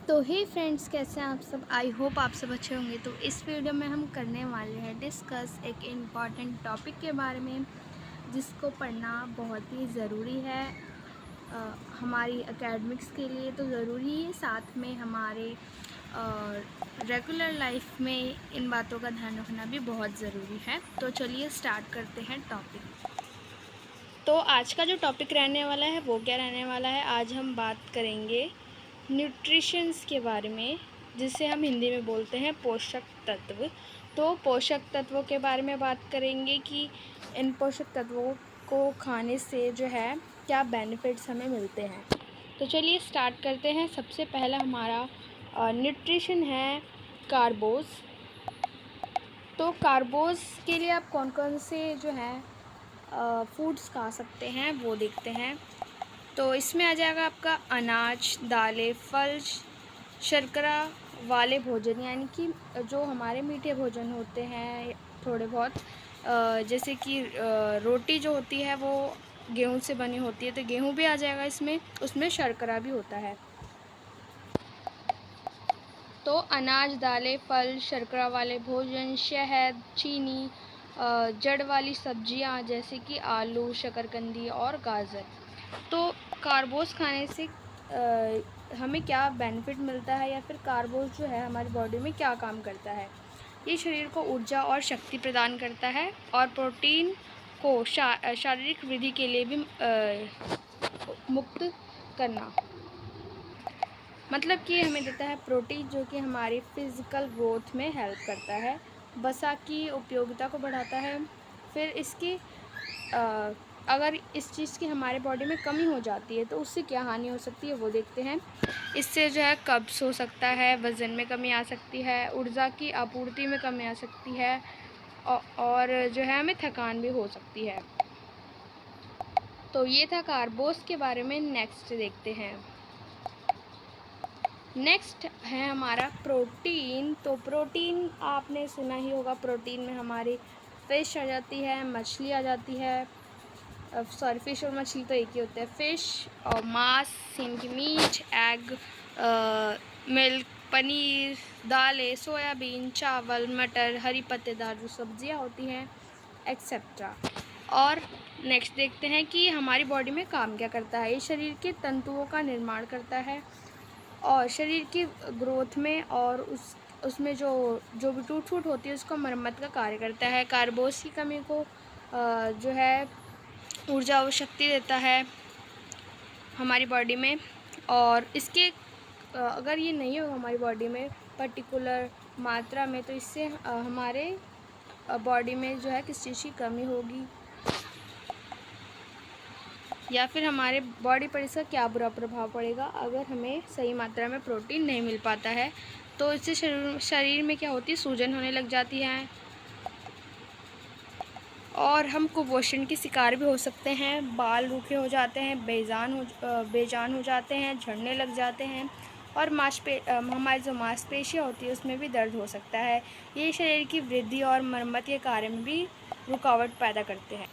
तो हे फ्रेंड्स, कैसे हैं आप सब। आई होप आप सब अच्छे होंगे। तो इस वीडियो में हम करने वाले हैं डिस्कस एक इम्पॉर्टेंट टॉपिक के बारे में जिसको पढ़ना बहुत ही ज़रूरी है। हमारी एकेडमिक्स के लिए तो ज़रूरी है, साथ में हमारे रेगुलर लाइफ में इन बातों का ध्यान रखना भी बहुत ज़रूरी है। तो चलिए स्टार्ट करते हैं टॉपिक। तो आज का जो टॉपिक रहने वाला है वो क्या रहने वाला है, आज हम बात करेंगे न्यूट्रिशंस के बारे में, जिसे हम हिंदी में बोलते हैं पोषक तत्व। तो पोषक तत्वों के बारे में बात करेंगे कि इन पोषक तत्वों को खाने से जो है क्या बेनिफिट्स हमें मिलते हैं। तो चलिए स्टार्ट करते हैं। सबसे पहला हमारा न्यूट्रिशन है कार्बोज। तो कार्बोज के लिए आप कौन कौन से जो है फूड्स खा सकते हैं वो देखते हैं। तो इसमें आ जाएगा आपका अनाज, दालें, फल, शर्करा वाले भोजन, यानी कि जो हमारे मीठे भोजन होते हैं थोड़े बहुत, जैसे कि रोटी जो होती है वो गेहूं से बनी होती है, तो गेहूं भी आ जाएगा इसमें, उसमें शर्करा भी होता है। तो अनाज, दालें, फल, शर्करा वाले भोजन, शहद, चीनी, जड़ वाली सब्जियां जैसे कि आलू, शकरकंदी और गाजर। तो कार्बोज खाने से हमें क्या बेनिफिट मिलता है, या फिर कार्बोज जो है हमारी बॉडी में क्या काम करता है। ये शरीर को ऊर्जा और शक्ति प्रदान करता है, और प्रोटीन को शारीरिक वृद्धि के लिए भी मुक्त करना, मतलब कि हमें देता है प्रोटीन, जो कि हमारी फिज़िकल ग्रोथ में हेल्प करता है। वसा की उपयोगिता को बढ़ाता है। फिर इसकी अगर इस चीज़ की हमारे बॉडी में कमी हो जाती है तो उससे क्या हानि हो सकती है वो देखते हैं। इससे जो है कब्ज़ हो सकता है, वज़न में कमी आ सकती है, ऊर्जा की आपूर्ति में कमी आ सकती है, और जो है हमें थकान भी हो सकती है। तो ये था कार्बोस के बारे में। नेक्स्ट देखते हैं। नेक्स्ट है हमारा प्रोटीन। तो प्रोटीन आपने सुना ही होगा, प्रोटीन में हमारी फ़िश आ जाती है, मछली आ जाती है। सॉरी, फ़िश और मछली तो एक ही होते हैं। फ़िश और मांस, यानी कि मीट, एग, मिल्क, पनीर, दालें, सोयाबीन, चावल, मटर, हरी पत्तेदार जो सब्जियां होती हैं, एक्सेट्रा। और नेक्स्ट देखते हैं कि हमारी बॉडी में काम क्या करता है। ये शरीर के तंतुओं का निर्माण करता है और शरीर की ग्रोथ में, और उसमें जो भी टूट फूट होती है उसको मरम्मत का कार्य करता है। कार्बोस की कमी को जो है ऊर्जा और शक्ति देता है हमारी बॉडी में। और इसके अगर ये नहीं हो हमारी बॉडी में पर्टिकुलर मात्रा में, तो इससे हमारे बॉडी में जो है किस चीज़ की कमी होगी, या फिर हमारे बॉडी पर इसका क्या बुरा प्रभाव पड़ेगा अगर हमें सही मात्रा में प्रोटीन नहीं मिल पाता है। तो इससे शरीर में क्या होती है, सूजन होने लग जाती है, और हम कुपोषण के शिकार भी हो सकते हैं। बाल रूखे हो जाते हैं, बेजान हो जाते हैं, झड़ने लग जाते हैं, और हमारी जो मांसपेशियाँ होती है उसमें भी दर्द हो सकता है। ये शरीर की वृद्धि और मरम्मत के कार्य में भी रुकावट पैदा करते हैं।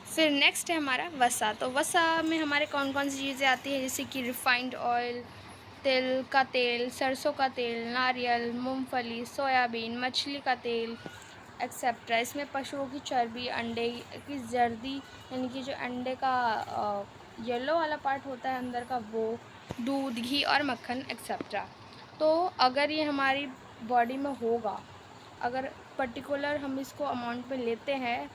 फिर नेक्स्ट है हमारा वसा। तो वसा में हमारे कौन कौन सी चीज़ें आती हैं, जैसे कि रिफाइंड ऑयल, तिल का तेल, सरसों का तेल, नारियल, मूंगफली, सोयाबीन, मछली का तेल, एक्सेट्रा। इसमें पशुओं की चर्बी, अंडे की जर्दी, यानी कि जो अंडे का येलो वाला पार्ट होता है अंदर का, वो, दूध, घी और मक्खन, एक्सेट्रा। तो अगर ये हमारी बॉडी में होगा, अगर पर्टिकुलर हम इसको अमाउंट में लेते हैं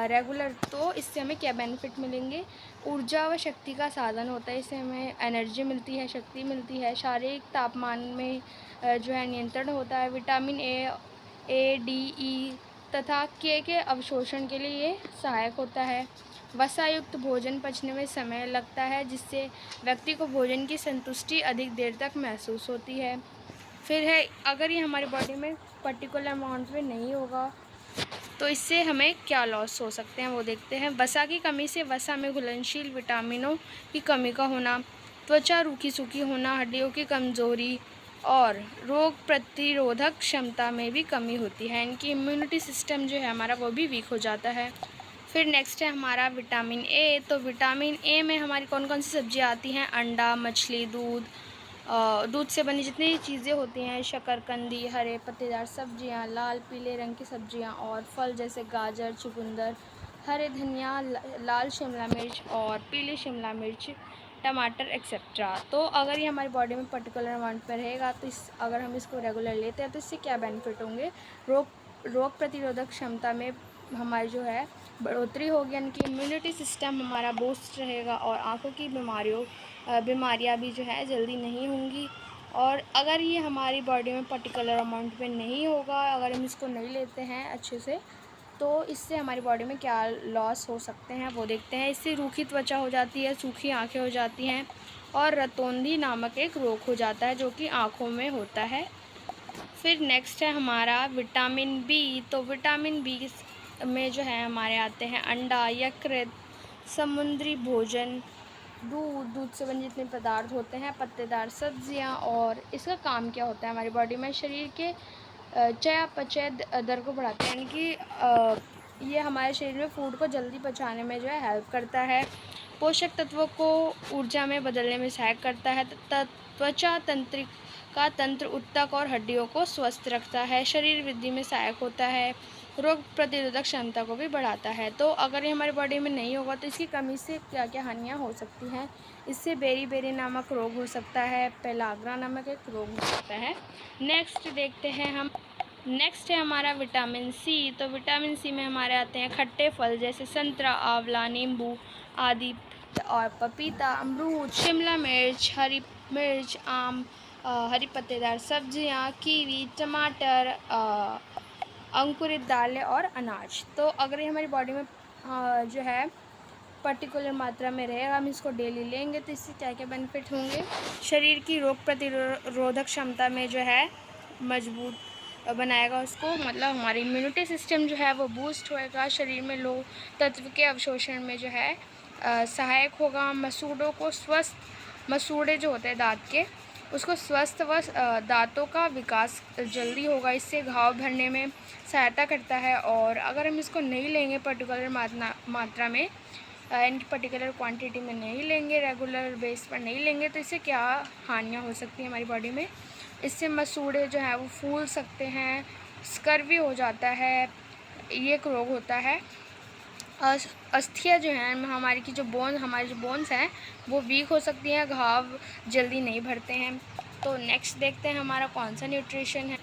रेगुलर, तो इससे हमें क्या बेनिफिट मिलेंगे। ऊर्जा व शक्ति का साधन होता है, इससे हमें एनर्जी मिलती है, शक्ति मिलती है। शारीरिक तापमान में जो है नियंत्रण होता है। विटामिन ए, डी, ई तथा के अवशोषण के लिए ये सहायक होता है। वसायुक्त भोजन पचने में समय लगता है, जिससे व्यक्ति को भोजन की संतुष्टि अधिक देर तक महसूस होती है। फिर है, अगर ये हमारी बॉडी में पर्टिकुलर अमाउंट में नहीं होगा तो इससे हमें क्या लॉस हो सकते हैं वो देखते हैं। वसा की कमी से वसा में घुलनशील विटामिनों की कमी का होना, त्वचा रूखी सूखी होना, हड्डियों की कमज़ोरी और रोग प्रतिरोधक क्षमता में भी कमी होती है। इनकी इम्यूनिटी सिस्टम जो है हमारा वो भी वीक हो जाता है। फिर नेक्स्ट है हमारा विटामिन ए। तो विटामिन ए में हमारी कौन कौन सी सब्जियां आती हैं, अंडा, मछली, दूध, दूध से बनी जितनी चीज़ें होती हैं, शकरकंदी, हरे पत्तेदार सब्जियां, लाल पीले रंग की सब्जियां और फल जैसे गाजर, चुकंदर, हरे धनिया, लाल शिमला मिर्च और पीली शिमला मिर्च, टमाटर एक्सेट्रा। तो अगर ये हमारी बॉडी में पर्टिकुलर अमाउंट में रहेगा तो अगर हम इसको रेगुलर लेते हैं तो इससे क्या बेनिफिट होंगे? रोग प्रतिरोधक क्षमता में हमारी जो है बढ़ोतरी होगी, यानी कि इम्यूनिटी सिस्टम हमारा बूस्ट रहेगा और आँखों की बीमारियाँ भी जो है जल्दी नहीं होंगी। और अगर ये हमारी बॉडी में पर्टिकुलर अमाउंट में नहीं होगा, अगर हम इसको नहीं लेते हैं अच्छे से, तो इससे हमारी बॉडी में क्या लॉस हो सकते हैं वो देखते हैं। इससे रूखी त्वचा हो जाती है, सूखी आँखें हो जाती हैं और रतौंधी नामक एक रोग हो जाता है जो कि आँखों में होता है। फिर नेक्स्ट है हमारा विटामिन बी। तो विटामिन बी में जो है हमारे आते हैं अंडा, यकृत, समुद्री भोजन, दूध से बने जितने पदार्थ होते हैं, पत्तेदार सब्जियां। और इसका काम क्या होता है हमारी बॉडी में? शरीर के चयापचय दर को बढ़ाता है, यानी कि ये हमारे शरीर में फूड को जल्दी पचाने में जो है हेल्प करता है। पोषक तत्वों को ऊर्जा में बदलने में सहायक करता है। त्वचा तंत्रिका तंत्र ऊतक और हड्डियों को स्वस्थ रखता है। शरीर वृद्धि में सहायक होता है। रोग प्रतिरोधक क्षमता को भी बढ़ाता है। तो अगर ये हमारी बॉडी में नहीं होगा तो इसकी कमी से क्या क्या हानियाँ हो सकती हैं? इससे बेरी नामक रोग हो सकता है, पेलाग्रा नामक एक रोग हो सकता है। नेक्स्ट देखते हैं हम। नेक्स्ट है हमारा विटामिन सी। तो विटामिन सी में हमारे आते हैं खट्टे फल जैसे संतरा, आंवला, नींबू आदि और पपीता, अमरूद, शिमला मिर्च, हरी मिर्च, आम, हरी पत्तेदार सब्जियां, कीवी, टमाटर, अंकुरित दालें और अनाज। तो अगर ये हमारी बॉडी में जो है पर्टिकुलर मात्रा में रहेगा, हम इसको डेली लेंगे तो इससे क्या क्या बेनिफिट होंगे? शरीर की रोग प्रतिरोधक क्षमता में जो है मजबूत बनाएगा उसको, मतलब हमारी इम्यूनिटी सिस्टम जो है वो बूस्ट होएगा। शरीर में लोह तत्व के अवशोषण में जो है सहायक होगा। मसूड़े जो होते हैं दांत के, उसको स्वस्थ व दांतों का विकास जल्दी होगा। इससे घाव भरने में सहायता करता है। और अगर हम इसको नहीं लेंगे पर्टिकुलर मात्रा में, इनकी पर्टिकुलर क्वांटिटी में नहीं लेंगे, रेगुलर बेस पर नहीं लेंगे, तो इससे क्या हानियाँ हो सकती हैं हमारी बॉडी में? इससे मसूड़े जो है वो फूल सकते हैं, स्कर्वी हो जाता है, ये एक रोग होता है। अस्थियाँ जो हैं हमारी हमारी जो बोन्स हैं वो वीक हो सकती हैं, घाव जल्दी नहीं भरते हैं। तो नेक्स्ट देखते हैं हमारा कौन सा न्यूट्रिशन है।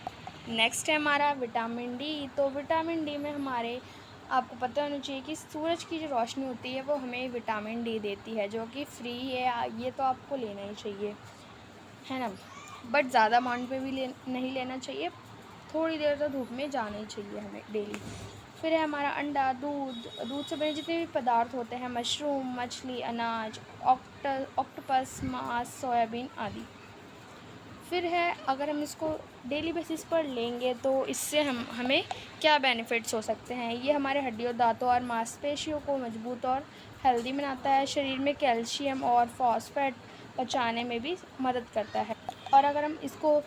नेक्स्ट है हमारा विटामिन डी। तो विटामिन डी में हमारे आपको पता होना चाहिए कि सूरज की जो रोशनी होती है वो हमें विटामिन डी देती है, जो कि फ्री है, ये तो आपको लेना ही चाहिए, है ना। बट ज़्यादा अमाउंट में भी नहीं लेना चाहिए, थोड़ी देर तो धूप में जाना ही चाहिए हमें डेली। फिर है हमारा अंडा, दूध से बने जितने भी पदार्थ होते हैं, मशरूम, मछली, अनाज, ऑक्टोपस, मांस, सोयाबीन आदि। फिर है अगर हम इसको डेली बेसिस पर लेंगे तो इससे हमें क्या बेनिफिट्स हो सकते हैं? ये हमारे हड्डियों, दांतों और मांसपेशियों को मजबूत और हेल्दी बनाता है। शरीर में कैल्शियम और फॉस्फेट पचाने में भी मदद करता है। और अगर हम इसको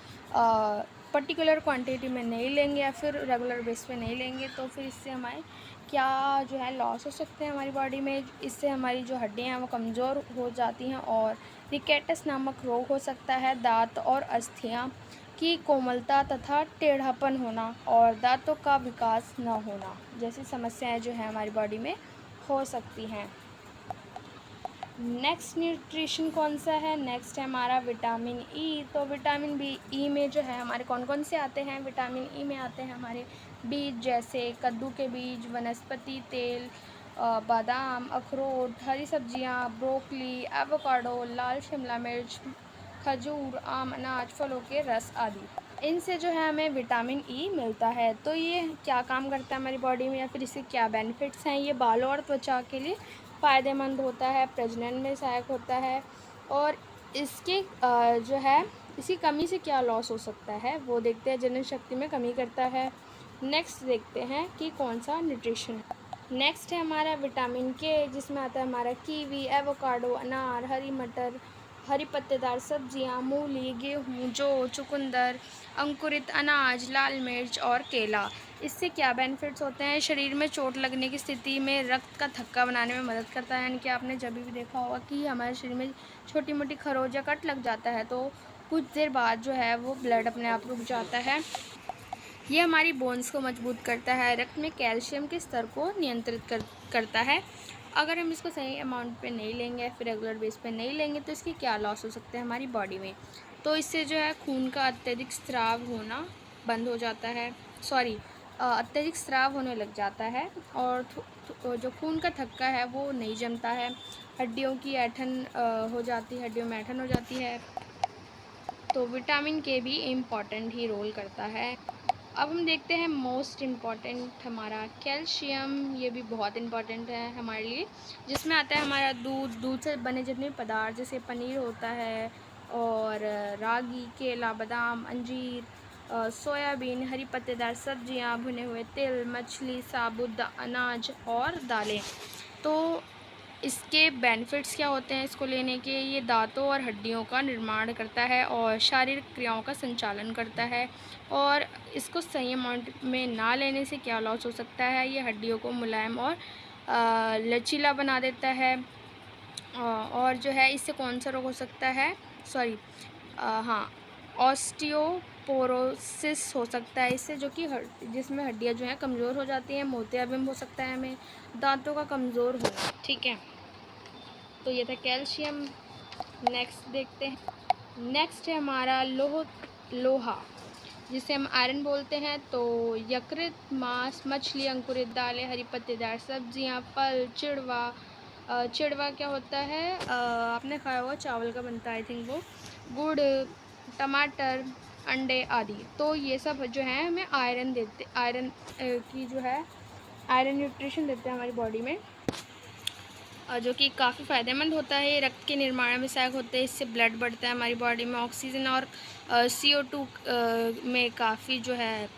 पर्टिकुलर क्वांटिटी में नहीं लेंगे या फिर रेगुलर बेस पे नहीं लेंगे तो फिर इससे हमारे क्या जो है लॉस हो सकते हैं हमारी बॉडी में? इससे हमारी जो हड्डियाँ हैं वो कमज़ोर हो जाती हैं और रिकेटस नामक रोग हो सकता है। दांत और अस्थियाँ की कोमलता तथा टेढ़ापन होना और दांतों का विकास न होना जैसी समस्याएं जो है हमारी बॉडी में हो सकती हैं। नेक्स्ट न्यूट्रिशन कौन सा है? नेक्स्ट है हमारा विटामिन ई। तो विटामिन ई में जो है हमारे कौन कौन से आते हैं? विटामिन ई में आते हैं हमारे बीज जैसे कद्दू के बीज, वनस्पति तेल, बादाम, अखरोट, हरी सब्जियां, ब्रोकली, एवोकाडो, लाल शिमला मिर्च, खजूर, आम, अनाज, फलों के रस आदि। इनसे जो है हमें विटामिन ई मिलता है। तो ये क्या काम करता है हमारी बॉडी में या फिर इससे क्या बेनिफिट्स हैं? ये बालों और त्वचा के लिए फ़ायदेमंद होता है, प्रजनन में सहायक होता है। और इसके जो है इसकी कमी से क्या लॉस हो सकता है वो देखते हैं। जनन शक्ति में कमी करता है। नेक्स्ट देखते हैं कि कौन सा न्यूट्रिशन है। नेक्स्ट है हमारा विटामिन के, जिसमें आता है हमारा कीवी, एवोकाडो, अनार, हरी मटर, हरी पत्तेदार सब्जियां, मूली, गेहूँ, जौ, चुकंदर, अंकुरित अनाज, लाल मिर्च और केला। इससे क्या बेनिफिट्स होते हैं? शरीर में चोट लगने की स्थिति में रक्त का थक्का बनाने में मदद करता है। यानी कि आपने जब भी देखा होगा कि हमारे शरीर में छोटी मोटी खरोंच या कट लग जाता है तो कुछ देर बाद जो है वो ब्लड अपने आप रुक जाता है। ये हमारी बोन्स को मजबूत करता है, रक्त में कैल्शियम के स्तर को नियंत्रित करता है। अगर हम इसको सही अमाउंट पे नहीं लेंगे, फिर रेगुलर बेस पे नहीं लेंगे, तो इसके क्या लॉस हो सकते हैं हमारी बॉडी में। तो इससे जो है खून का अत्यधिक स्राव होना बंद हो जाता है, अत्यधिक स्राव होने लग जाता है, और जो खून का थक्का है वो नहीं जमता है। हड्डियों की ऐंठन हो जाती है, हड्डियों में ऐंठन हो जाती है। तो विटामिन के भी इम्पॉर्टेंट ही रोल करता है। अब हम देखते हैं मोस्ट इम्पॉर्टेंट हमारा कैल्शियम। ये भी बहुत इम्पॉर्टेंट है हमारे लिए, जिसमें आता है हमारा दूध से बने जितने पदार्थ, जैसे पनीर होता है, और रागी, केला, बादाम, अंजीर, सोयाबीन, हरी पत्तेदार सब्जियां, भुने हुए तिल, मछली, साबुत अनाज और दालें। तो इसके बेनिफिट्स क्या होते हैं इसको लेने के? ये दांतों और हड्डियों का निर्माण करता है और शारीरिक क्रियाओं का संचालन करता है। और इसको सही अमाउंट में ना लेने से क्या लॉस हो सकता है? ये हड्डियों को मुलायम और लचीला बना देता है। और जो है इससे कौन सा रोग हो सकता है? हाँ, ऑस्टियोपोरोसिस हो सकता है इससे, जो कि जिसमें हड्डियाँ जो हैं कमज़ोर हो जाती हैं। मोतियाबिंद हो सकता है हमें, दांतों का कमज़ोर होना। ठीक है, तो ये था कैल्शियम। नेक्स्ट देखते हैं। नेक्स्ट है हमारा लोहा, जिसे हम आयरन बोलते हैं। तो यकृत, मांस, मछली, अंकुरित दालें, हरी पत्तेदार सब्जियां, फल, चिड़वा क्या होता है? आपने खाया होगा, चावल का बनता है आई थिंक वो। गुड़, टमाटर, अंडे आदि। तो ये सब जो है हमें आयरन की जो है आयरन न्यूट्रिशन देते हैं हमारी बॉडी में, जो कि काफ़ी फ़ायदेमंद होता है। रक्त के निर्माण में सहायक होते हैं, इससे ब्लड बढ़ता है हमारी बॉडी में। ऑक्सीजन और CO2 में काफ़ी जो है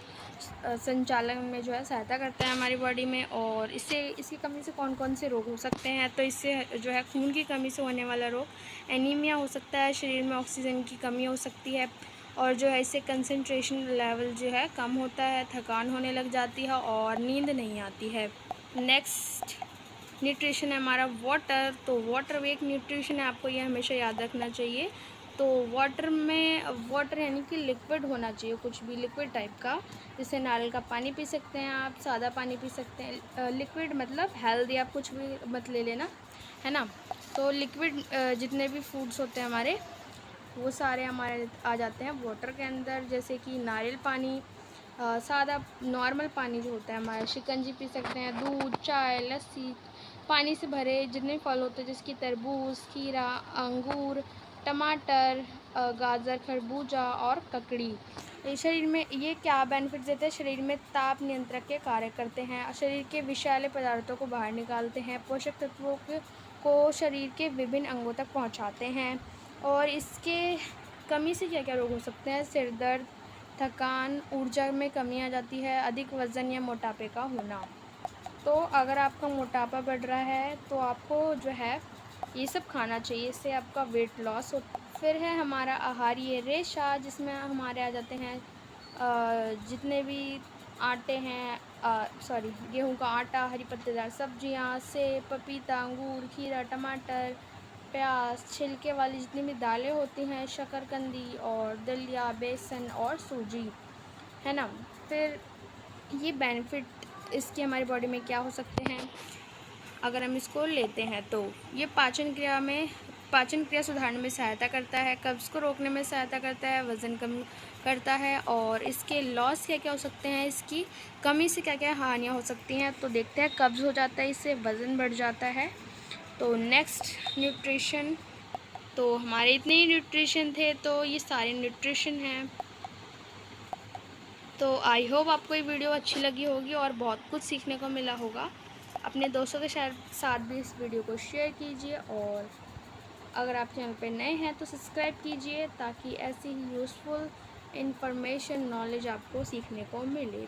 संचालन में जो है सहायता करता है हमारी बॉडी में। और इसकी कमी से कौन कौन से रोग हो सकते हैं? तो इससे जो है खून की कमी से होने वाला रोग एनीमिया हो सकता है, शरीर में ऑक्सीजन की कमी हो सकती है, और जो है इससे कंसंट्रेशन लेवल जो है कम होता है, थकान होने लग जाती है और नींद नहीं आती है। नेक्स्ट न्यूट्रिशन है हमारा वाटर। तो वाटर भी एक न्यूट्रिशन है, आपको ये हमेशा याद रखना चाहिए। तो वाटर यानी कि लिक्विड होना चाहिए, कुछ भी लिक्विड टाइप का। जैसे नारियल का पानी पी सकते हैं आप, सादा पानी पी सकते हैं। लिक्विड मतलब हेल्दी, आप कुछ भी मत ले लेना, है ना। तो लिक्विड जितने भी फूड्स होते हैं हमारे, वो सारे हमारे आ जाते हैं वाटर के अंदर। जैसे कि नारियल पानी, सादा नॉर्मल पानी जो होता है हमारा, शिकंजी पी सकते हैं, दूध, चाय, लस्सी, पानी से भरे जितने फल होते हैं, जैसे कि तरबूज, खीरा, अंगूर, टमाटर, गाजर, खरबूजा और ककड़ी। शरीर में ये क्या बेनिफिट्स देते हैं? शरीर में ताप नियंत्रक के कार्य करते हैं, शरीर के विषैले पदार्थों को बाहर निकालते हैं, पोषक तत्वों को शरीर के विभिन्न अंगों तक पहुंचाते हैं। और इसके कमी से क्या क्या रोग हो सकते हैं? सिर दर्द, थकान, ऊर्जा में कमी आ जाती है, अधिक वज़न या मोटापे का होना। तो अगर आपका मोटापा बढ़ रहा है तो आपको जो है ये सब खाना चाहिए, इससे आपका वेट लॉस हो। फिर है हमारा आहारीय रेशा, जिसमें हमारे आ जाते हैं जितने भी आटे हैं, गेहूं का आटा, हरी पत्तेदार सब्जियां, सेब, पपीता, अंगूर, खीरा, टमाटर, प्याज, छिलके वाली जितनी भी दालें होती हैं, शकरकंदी और दलिया, बेसन और सूजी, है ना। फिर ये बेनिफिट इसके हमारी बॉडी में क्या हो सकते हैं अगर हम इसको लेते हैं? तो ये पाचन क्रिया सुधारने में सहायता करता है, कब्ज़ को रोकने में सहायता करता है, वज़न कम करता है। और इसके लॉस क्या क्या हो सकते हैं? इसकी कमी से क्या क्या हानियाँ हो सकती हैं? तो देखते हैं। कब्ज़ हो जाता है, इससे वज़न बढ़ जाता है। तो नेक्स्ट न्यूट्रिशन, तो हमारे इतने ही न्यूट्रिशन थे, तो ये सारे न्यूट्रिशन हैं। तो आई होप आपको ये वीडियो अच्छी लगी होगी और बहुत कुछ सीखने को मिला होगा। अपने दोस्तों के साथ भी इस वीडियो को शेयर कीजिए, और अगर आप चैनल पर नए हैं तो सब्सक्राइब कीजिए, ताकि ऐसी ही यूज़फुल इन्फॉर्मेशन, नॉलेज आपको सीखने को मिले।